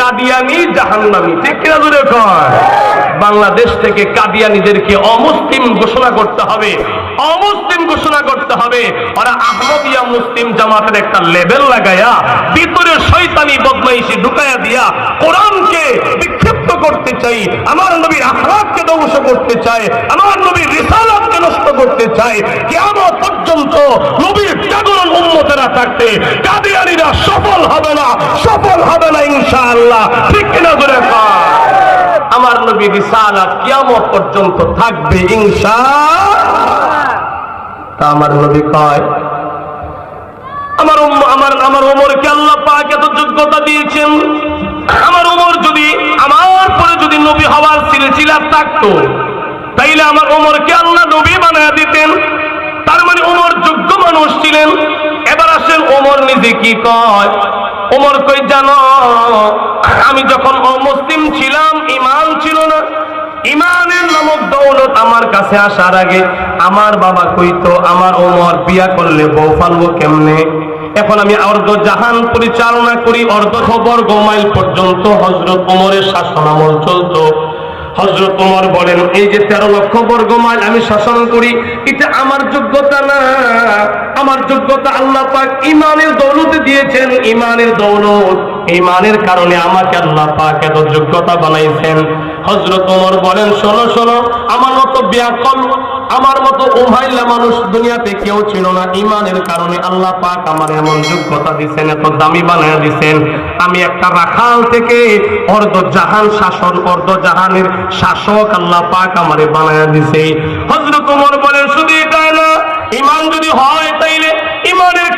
কাদিয়ানি জাহান্নামী, ঠিক কিনা জোরে কয়? বাংলাদেশ থেকে কাদিয়ানীদেরকে অমুসলিম ঘোষণা করতে হবে, অমুসলিম ঘোষণা করতে হবে। ওরা আহমদিয়া মুসলিম জামাতের একটা লেবেল লাগায়া ভিতরে শয়তানি বদমাইশি ঢুকায়া দিয়া কোরআনকে বিক্ষিপ্ত করতে চাই, আমার নবীর আখলাককে ধ্বংস করতে চায়, আমার নবীর রিসালাতকে নষ্ট করতে চায়। কিয়ামত পর্যন্ত নবীর জাগরণ উম্মতেরা থাকতে কাদিয়ানীরা সফল হবে না, সফল হবে না ইনশাআল্লাহ, ঠিক কিনা জোরে কয়? আমার নবীর রিসালাত কিয়ামত পর্যন্ত থাকবে ইনশাআল্লাহ। তা আমার নবী কয়, আমার ওমরকে আল্লাহ পাক এত যোগ্যতা দিয়েছেন, আমার ওমর যদি আমার পরে যদি নবী হওয়ার সিলসিলা থাকতো তাইলে আমার ওমরকে আল্লাহ নবী বানায়া দিতেন। তার মানে ওমর যোগ্য মানুষ ছিলেন। এবার আসেন ওমর নিজে কি কয়। ওমর কই জানো, আমি যখন অমুসলিম ছিলাম, ঈমান ছিল না, ঈমানের নামক দৌলত আমার কাছে আসার আগে আমার বাবা কইতো আমার ওমর বিয়া করলে বউ পালবো কেমনে। এখন আমি অর্ধ জাহান পরিচালনা করি, অর্ধ বর্গ মাইল পর্যন্ত হযরত ওমরের শাসন আমল চলতো। হযরত ওমর বলেন, এই যে 13 লক্ষ বর্গ মাইল আমি শাসন করি, এটা আমার যোগ্যতা না, আমার যোগ্যতা আল্লাহ পাক ঈমানের দৌলতে দিয়েছেন, ঈমানের দৌলত, ঈমানের কারণে আমাকে আল্লাহ পাক এত যোগ্যতা বানাইছেন। হযরত ওমর বলেন, শোনো শোনো, আমার মতো বিয়াকল, আমার মতো উমাইলা মানুষ দুনিয়াতে কেউ ছিল না। ঈমানের কারণে আল্লাহ পাক আমার এমন যোগ্যতা দিয়েছেন, এত দামি বানায়া দিয়েছেন। আমি একটা রাখাল থেকে অর্ধ জাহান শাসন, অর্ধ জাহানের শাসক আল্লাহ পাক আমারে বানায়া দিয়েছে। হযরত ওমর বলেন, শুধু এটা না, ঈমান যদি হয় তাইলে ঈমানের